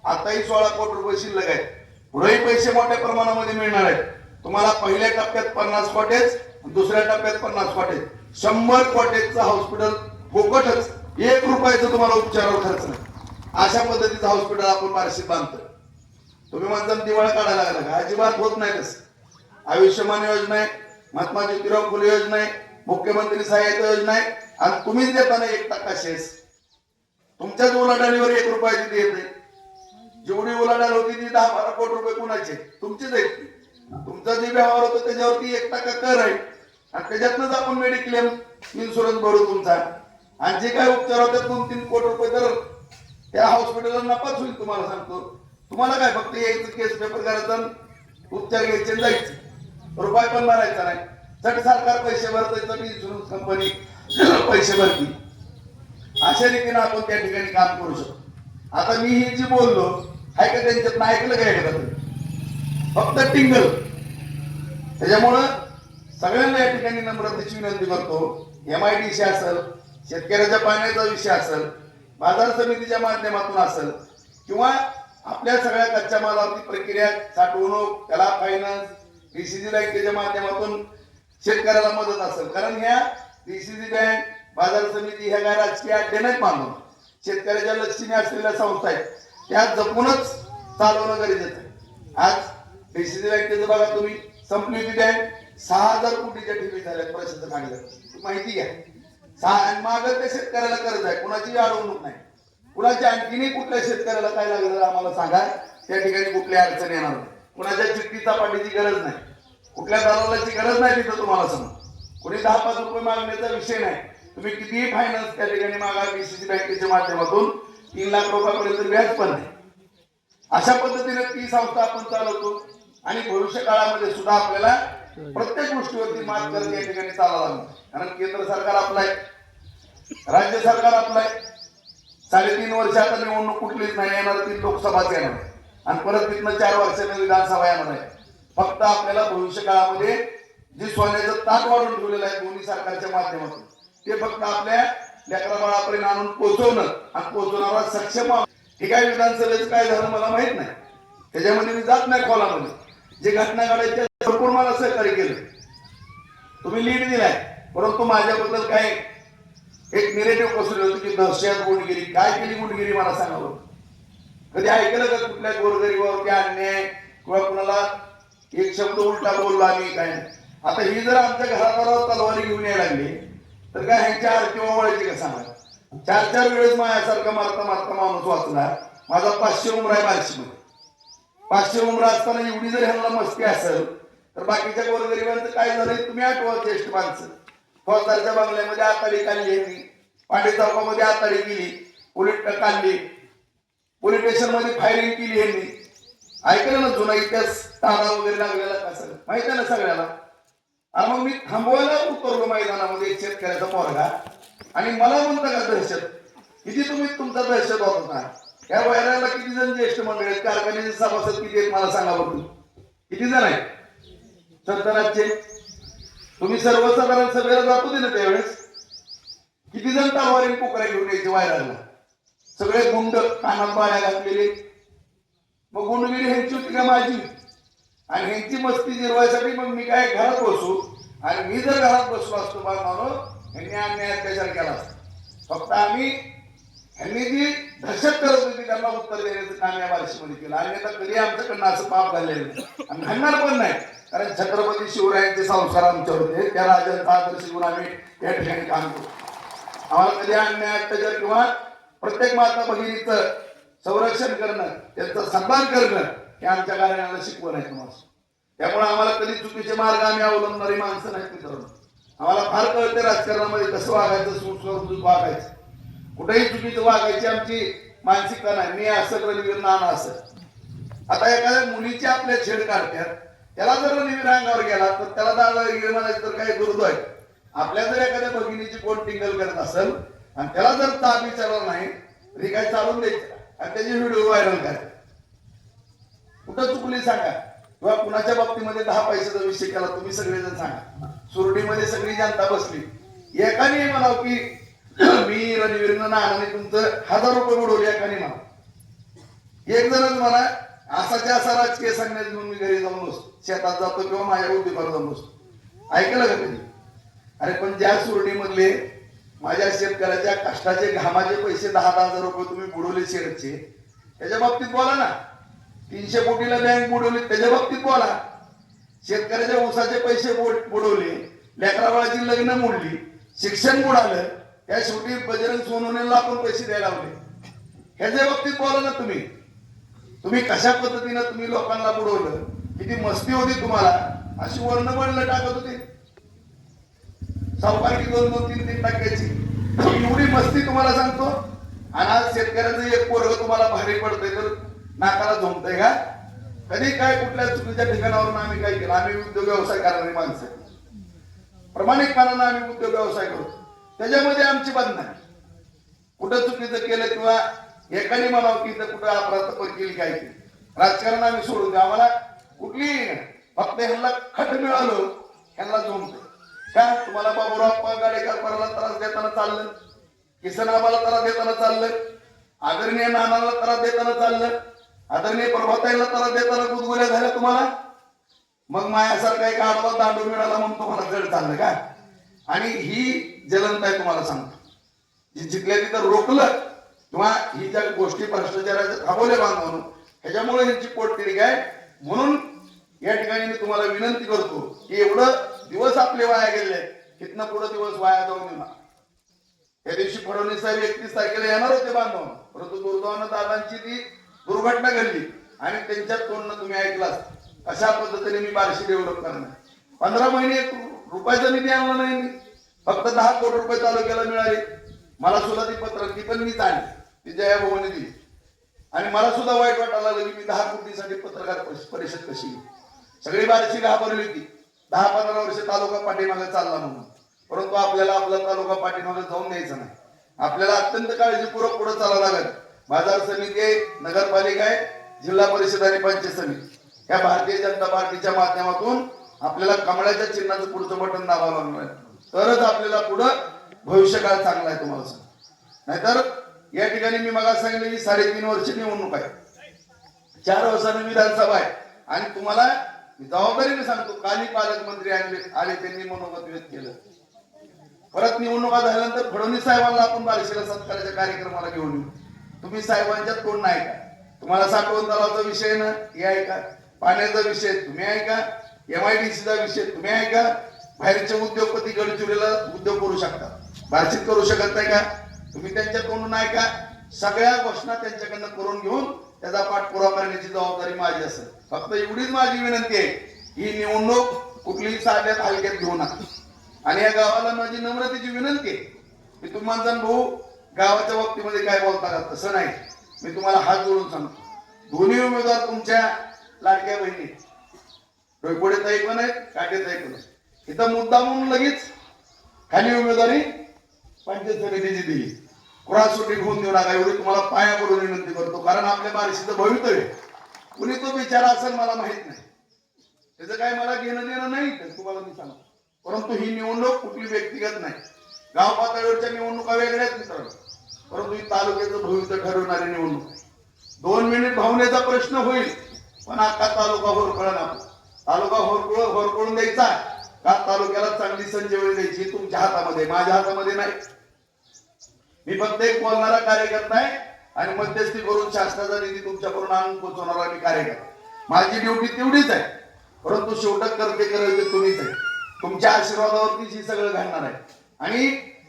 आताही 16 कोटी रुपये शिल्लक आहेत, पुढेही पैसे मोठ्या प्रमाणामध्ये मिळणार आहेत. तुम्हाला पहिल्या टप्प्यात 50 कॉटेज, दुसऱ्या टप्प्यात 50 कॉटेज, 100 कॉटेजचं हॉस्पिटल फोकटच, 1 रुपयाचं तुम्हाला उपचारावर खर्च नाही. अशा पद्धतीचं हॉस्पिटल आपण बार्शीत बांधतोय. तुम्ही म्हणता दिवाळी काढायला लागला का? अजिबात होत नाही तसं. आयुष्यमान योजना आहे, महात्मा ज्योतिराव फुले योजना आहे, मुख्यमंत्री सहाय्यता योजना आहे. आणि तुम्हीच देताना 1% शेस तुमच्याच उलाढालीवर 1 रुपयाची देत आहे. जेवढी उलाढाल होती ती 10-12 कोटी रुपये कुणाचे? तुमचेच आहेत. तुमचा जे व्यवहार होतो त्याच्यावरती 1% कर आहे आणि त्याच्यातनंच आपण मेडिक्लेम इन्शुरन्स भरू तुमचा. आणि जे काय उपचार होतात 2-3 कोटी रुपये तर त्या हॉस्पिटलला नफाच होईल. तुम्हाला सांगतो, तुम्हाला काय फक्त यायचं, केस पेपर करायचं, उपचार घ्यायचे आणि जायचे, रुपये पण भरायचा नाही. चट सरकार पैसे भरतोय, चट इन्शुरन्स कंपनी पैसे भरती. अशा रीतीने आपण त्या ठिकाणी काम करू शकतो. आता मी ही जी बोललो आहे का त्यांच्यात ऐकलं काय का फक्त टिंगल. त्याच्यामुळं सगळ्यांना या ठिकाणी नम्रतेची विनंती करतो. MIDC असेल, शेतकऱ्याच्या पाण्याचा विषय असेल, बाजार समितीच्या माध्यमातून असेल, किंवा आपल्या सगळ्या कच्च्या मालावरती प्रक्रिया, साठवणूक, त्याला फायनान्स, DCC बँकेच्या माध्यमातून शेतकऱ्याला मदत असेल. कारण ह्या DCC बँक, बाजार समिती ह्या काय राजकीय अड्डे नाहीत मानून, शेतकऱ्याच्या लक्षणी असलेल्या संस्था आहेत, त्या जपूनच चालवणं गरजेचं आहे. आज DCC बँकेचं बघा तुम्ही, संपली होती बँक, 6,000 कोटीच्या ठेवी झाल्या प्रशासन काढलं, माहिती घ्या. मागं त्या शेतकऱ्याला कर्ज आहे, कुणाची अडवणूक नाही, कुणाची आणखीनही कुठल्या शेतकऱ्याला काय लागलं आम्हाला सांगा, त्या ठिकाणी कुठल्या अडचण येणार नाही. कुणाच्या चिठ्ठी चपाटीची गरज नाही, कुठल्या दलालाची गरज नाही तिथं तुम्हाला समज. कुणी 10-5 रुपये मागण्याचा विषय नाही. तुम्ही कितीही फायनान्स त्या ठिकाणी मागा, DCC बँकेच्या माध्यमातून 3 लाख रुपयापर्यंत व्याज पण नाही. अशा पद्धतीने ती संस्था आपण चालवतो आणि भविष्य काळामध्ये सुद्धा आपल्याला प्रत्येक गोष्टीवरती मात करत या ठिकाणी चालावं लागणार. कारण केंद्र सरकार आपलं आहे, राज्य सरकार आपलं आहे. 3.5 वर्ष आता निवडणूक कुठलीच नाही येणार, ती लोकसभाच येणार आहे आणि परत तिथनं 4 वर्षांनी विधानसभा येणार आहे. फक्त आपल्याला भविष्य काळामध्ये जे सोन्याचं ताट वाढून ठेवलेलं आहे दोन्ही सरकारच्या माध्यमातून, ते फक्त आपल्या लेकरा बाळापर्यंत आणून पोहोचवणं आणि पोहोचवणारा सक्षम. हे काय विधानसभेचं काय झालं मला माहित नाही, त्याच्यामध्ये मी जात नाही खोलामध्ये. जे घटना घडायच्या भरपूर मला सहकार्य केलं, तुम्ही लीड दिलाय, परंतु माझ्याबद्दल काय एक निगेटिव्ह पसरली होती की दहशत, गुंडगिरी. काय केली गुंडगिरी मला सांगावं? कधी ऐकलं का कुठल्या गोरगरीबावरती अन्याय किंवा कुणाला एक शब्द उलटा बोलला आम्ही? काय नाही. आता ही जर आमच्या घरादारावर तलवारी घेऊन यायला लागली तर काय ह्यांच्या आरती ओवाळायची का सांगा? 4-4 वेळेस माझ्यासारखा मारता मारता माणूस वाचला. माझा 500 उमरा आहे बार्शीमध्ये. 500 उमरा असताना एवढी जर ह्यांना मस्ती असेल तर बाकीच्या गोरगरिबांचं काय झालंय तुम्ही आठवा. ज्येष्ठ माणसं फौजदारच्या बंगल्यामध्ये आताडी काढली यांनी, पांडे चौकामध्ये आताडी केली, पोलीस काढली, पोलीस स्टेशन मध्ये फायरिंग केली यांनी. ऐकलं ना जुना इतिहास, तारा वगैरे लागलेला कसं माहित आहे ना सगळ्याला. आणि मग मी थांबवायला उतरलो मैदानामध्ये एक शेतकऱ्याचा पोरगा आणि मला म्हणता का दहशत? किती तुम्ही तुमचा दहशत होता? या वैराला किती जण ज्येष्ठ मंडळी आहेत, कारखान्याचे सभासद किती आहेत मला सांगा बघू. किती जण आहेत? 70-800. तुम्ही सर्वसाधारण सभेला जातो दे ना त्यावेळेस, किती जण तलवारी पोकऱ्या घेऊन यायचे वायराला? सगळे गुंड, कानात बाळ्या घातलेले. मग गुंडगिरी ह्यांची होती का माझी? आणि ह्यांची मस्ती जिरवायसाठी मग मी काय घरात बसू? आणि मी जर घरात बसलो असतो बाळमानो, ह्यांनी अन्याय अत्याचार केला असता. फक्त आम्ही ह्यांनी जी दहशत करत होती त्यांना उत्तर देण्याचं काम या बार्शीमध्ये केलं. अन्यथा कधी आमच्याकडनं असं पाप झालेलं नाही आणि घडणार पण नाही. कारण छत्रपती शिवरायांचे संस्कार आमच्यावर होते, त्या राजांचा आदर्श घेऊन आम्ही या ठिकाणी काम करतो. आम्हाला कधी अन्याय अत्याचार किंवा प्रत्येक माता भगिनीचं संरक्षण करणं, त्यांचा सन्मान करणं हे आमच्या कार्याला शिकवण आहे तुम्हाला. त्यामुळे आम्हाला कधी चुकीचे मार्ग आम्ही अवलंबणारी माणसं नाहीत मित्रांनो. आम्हाला फार कळते राजकारणामध्ये कसं वागायचं, सुसंस्कृत वागायचं, कुठेही चुकीचं वागायची आमची मानसिकता नाही. मी असं रणवीर नाना असं. आता एखाद्या मुलीची आपल्या छेड काढतात, त्याला जर रणवीर अंगावर गेला तर त्याला दादा म्हणायचं तर काही दुर्द आहे. आपल्या जर एखाद्या भगिनीची कोण टिंगल करत असेल आणि त्याला जर ताप विचारला नाही तरी काय चालून द्यायचं आणि त्याची व्हिडिओ व्हायरल करा. कुठं चुकली सांगा? किंवा कुणाच्या बाबतीमध्ये 10 पैशाचा विषय केला तुम्ही सगळेजण सांगा. सुरडीमध्ये सगळी जनता बसली, एकाने म्हणाव की मी रणवीर नानाने तुमचं 1000 रुपये उडवले, एकाने म्हणा. एक जणच म्हणा असाच्या असा राजकीय संन्यास घेऊन मी घरी जाऊन बसतो, शेतात जातो किंवा माझ्या उद्योगावर जाऊन बसतो. ऐकलं का कधी? अरे पण ज्या सुरडीमधले माझ्या शेतकऱ्याच्या कष्टाचे घामाचे पैसे 10,000 रुपये तुम्ही बुडवले शेतचे, त्याच्या बाबतीत बोला ना. 300 कोटीला बँक बुडवली त्याच्या बाबतीत बोला. शेतकऱ्याच्या ऊसाचे पैसे बुडवले, लेकराबाळाची लग्न मोडली, शिक्षण बुडालं, त्या शेवटी बजरंग सोनवणेला आपण पैसे द्यायला लावले, ह्याच्या बाबतीत बोला ना तुम्ही. तुम्ही कशा पद्धतीनं तुम्ही लोकांना बुडवलं, किती मस्ती होती तुम्हाला, अशी वर्णबळलं टाकत होते. सावकारकी 2-3 टक्क्याची एवढी मस्ती तुम्हाला सांगतो. आणि आज शेतकऱ्याचं एक पोरग तुम्हाला भारी पडतंय तर नाकाला झोंबतंय का? कधी काय कुठल्या चुकीच्या ठिकाणावरून आम्ही काय केलं? आम्ही उद्योग व्यवसाय करणारी माणसं प्रामाणिकपणानं आम्ही उद्योग व्यवसाय करतो, त्याच्यामध्ये आमची बंधन आहे. कुठं चुकीचं केलं किंवा एकाने म्हणावं की कुठं अपराध केली काय केली, राजकारण आम्ही सोडून द्या. आम्हाला कुठलीही फक्त ह्यांना खट मिळालो ह्यांना जमतो का? तुम्हाला बाबूराव गाडेकरांना त्रास देताना चाललं, किसन आम्हाला त्रास देताना चाललं, आदरणीय नानाला त्रास देताना चाललं, आदरणीय प्रभाताईला त्रास देताना गुदगुल्या झाल्या तुम्हाला. मग मायासारखा एक आडवा दांडू मिळाला म्हणून तुम्हाला जड चाललं का? आणि ही जलंत आहे तुम्हाला सांगतो, जी जिथल्या तिथं रोखलं किंवा ही ज्या गोष्टी भ्रष्टाचाराच्या थांबवल्या बांधवून ह्याच्यामुळे ह्यांची पोटतिडीक आहे. म्हणून या ठिकाणी मी तुम्हाला विनंती करतो की एवढं दिवस आपले वाया गेले, तिथनं पुढे दिवस वाया जाऊ नये. त्या दिवशी फडणवीस साहेब 31 तारखेला येणार होते बांधवून, परंतु दुर्दैवानं दादांची ती दुर्घटना घडली आणि त्यांच्यात तोंडनं तुम्ही ऐकलास अशा पद्धतीने मी बार्शी डेव्हलप करणार. 15 महिने रुपयाचा निधी आणला नाही मी, फक्त 10 कोटी रुपये तालुक्याला मिळाले. मला सुद्धा ती पत्रक ती पण मीच आणली, ती जयाभाऊने दिली. आणि मला सुद्धा वाईट वाटायला लागलं की मी 10 कोटीसाठी पत्रकार परिषद कशी. सगळी बार्शी घाबरली होती, 10-15 वर्ष तालुका पाठीमागे चालला म्हणून. परंतु आपल्याला आपला तालुका पाठीमागे जाऊन द्यायचा नाही. आपल्याला अत्यंत काळजीपूर्वक पुढे चालावं लागेल. बाजार समिती आहे, नगरपालिका आहे, जिल्हा परिषद आणि पंचायत समिती, या भारतीय जनता पार्टीच्या माध्यमातून आपल्याला कमळाच्या चिन्हाचं पुढचं बटन दाबावं लागणार आहे. तरच आपल्याला पुढं भविष्यकाळ चांगला आहे तुम्हाला सांग. नाहीतर या ठिकाणी मी मग सांगितलं की 3.5 वर्ष निवडणूक आहे, 4 वर्षांनी विधानसभा आहे. आणि तुम्हाला जबाबदारीने सांगतो, काली पालकमंत्री आले त्यांनी मनोगत व्यक्त केलं. परत निवडणुका झाल्यानंतर फडणवीस साहेबांना आपण बार्शीला सत्काराच्या कार्यक्रमाला घेऊन येऊ. तुम्ही साहेबांच्यात कोण नाही का? तुम्हाला साठवण तलावाचा विषय ना हे आहे का? पाण्याचा विषय तुम्ही आहे का? MIDCचा विषय तुम्ही आहे का? बाहेरचे उद्योगपती गडचिरोलीला उद्योग करू शकतात, बार्शीत करू शकत नाही का? तुम्ही त्यांच्याकडून नाही का? सगळ्या घोषणा त्यांच्याकडनं करून घेऊन त्याचा पाठपुरावा करण्याची जबाबदारी माझी असेल. फक्त एवढीच माझी विनंती आहे, ही निवडणूक कुठलीही साध्यात हलक्यात घेऊ नका. आणि या गावाला माझी नम्रतेची विनंती आहे की तुम्ही म्हणता भाऊ गावाच्या बाबतीमध्ये काय बोलता का, तसं नाही. मी तुम्हाला हात जोडून सांगतो, दोन्ही उमेदवार तुमच्या लाडक्या बहिणी, डोयपोडे ताई पण आहेत, काटे ताई पण आहेत. इथं मुद्दा म्हणून लगेच खाली उमेदवारी पंचायत समितीची दिली. कुणासोटी घेऊन देऊ नका एवढी तुम्हाला पाया पडून विनंती करतो. कारण आपल्या बार्शीचं भवितव्य कुणी तो विचार असेल मला माहित नाही, त्याचं काय मला घेणं देणं नाही तुम्हाला मी सांगतो. परंतु ही निवडणूक कुठली व्यक्तिगत नाही, गाव पातळीवरच्या निवडणुका वेगळ्याच मित्रांनो, परंतु ही तालुक्याचं भविष्य ठरवणारी निवडणूक आहे. 2 मिनिट भावनेचा प्रश्न होईल, पण अख्खा तालुका होरकळण, तालुका होरकळून द्यायचा का तालुक्याला चांगली संजीवनी द्यायची तुमच्या हातामध्ये, माझ्या हातामध्ये नाही. मी फक्त एक बोलणारा कार्यकर्ता आहे आणि मध्यस्थी करून शासनाचा निधी तुमच्याकडून आणून पोहोचवणारा मी कार्यकर्ता. माझी ड्युटी तेवढीच आहे, परंतु शेवटक करते करायचे तुम्हीच आहे. तुमच्या आशीर्वादावरतीच ही सगळं घडणार आहे. आणि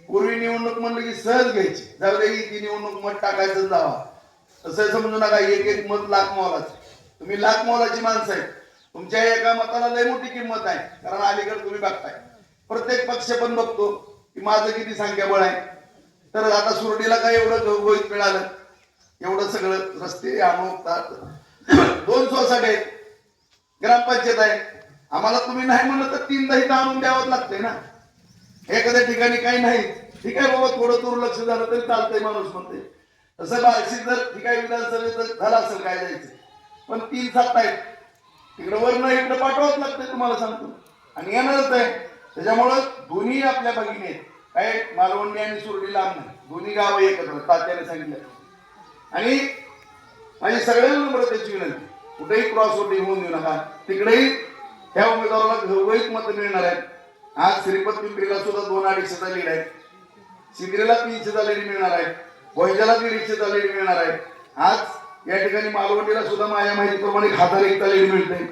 पूर्वी निवडणूक म्हणलं की सहज घ्यायची, जाऊ दे ती निवडणूक मत टाकायचं जावा, तसं समजू नका. एक मत लाख मोलाचं, तुम्ही लाख मोलाची माणसं आहेत. तुमच्या एका मताला लय मोठी किंमत आहे, कारण अलीकडे तुम्ही बघताय प्रत्येक पक्ष पण बघतो की माझं किती संख्याबळ आहे. तर आता सुरडीला काय एवढं घवघवीत मिळालं, एवढं सगळं रस्ते अमुकतात, 2 सोसायटी आहेत, ग्रामपंचायत आहे. आम्हाला तुम्ही नाही म्हणलं तर 3दा इथं आणून द्यावं लागतंय ना. एखाद्या ठिकाणी काही नाही, ठीक आहे बाबा थोडं दुर्लक्ष झालं तरी चालतंय माणूस म्हणते. तसं बार्शीत जर ठीक आहे विधानसभेत झालं असेल काय जायचं, पण 3 सत्ता आहेत, तिकडं वरनं इकडं पाठवावंच लागतंय तुम्हाला सांगतो, आणि येणारच आहे. त्याच्यामुळं दोन्ही आपल्या भगिनी आहेत, काय मालवणी आणि सुरडी लांब नाही, दोन्ही गावं एकत्र तात्याने सांगितलं. आणि माझी सगळ्यांना नम्रतेची विनंती, कुठेही क्रॉस होऊन देऊ नका. तिकडेही त्या उमेदवाराला घवघवीत मत मिळणार आहेत. आज श्रीपत पिंपरीला सुद्धा 2-250चा लीड आहे, सिंदरीला 300चा लीड मिळणार आहे, भोयजाला 150चा लीड मिळणार आहे. आज या ठिकाणी मालवणीला सुद्धा माझ्या माहितीप्रमाणे 1001चा लीड मिळते,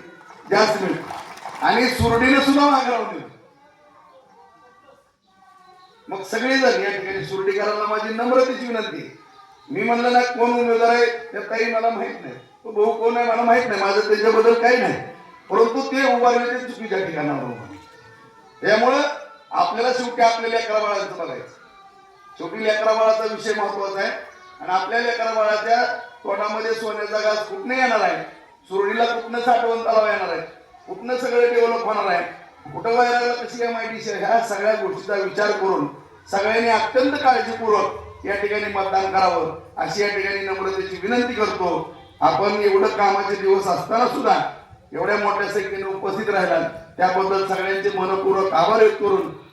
जास्त मिळते. आणि सुरडीने सुद्धा मागे राहून दिलं. मग सगळेजण या ठिकाणी सुरडीकरांना माझी नम्रतेची विनंती, मी म्हणलं ना कोण उमेदवार आहे त्या काही मला माहित नाही, तो भाऊ कोण आहे मला माहित नाही, माझं त्याच्याबद्दल काही नाही, परंतु ते उभारले ते चुकीच्या ठिकाणावर. त्यामुळं आपल्याला शेवटी आपल्या लेकरा बाळाचं बघायचं, शेवटी लेकरा बाळाचा विषय महत्वाचा आहे. आणि आपल्या लेकरा बाळाच्या तोंडामध्ये सोन्याचा घास कुठने येणार आहे, सुरळीला कुठनं साठवण तलाव येणार आहे, कुठनं सगळं डेव्हलप होणार आहे, कुठं व्हायला कशी MIDC, ह्या सगळ्या गोष्टीचा विचार करून सगळ्यांनी अत्यंत काळजीपूर्वक या ठिकाणी मतदान करावं अशी या ठिकाणी नम्रतेची विनंती करतो. आपण एवढं कामाचे दिवस असताना सुद्धा एवढ्या मोठ्या संख्येने उपस्थित राहिला त्याबद्दल सगळ्यांचे मनपूर्वक आभार व्यक्त करून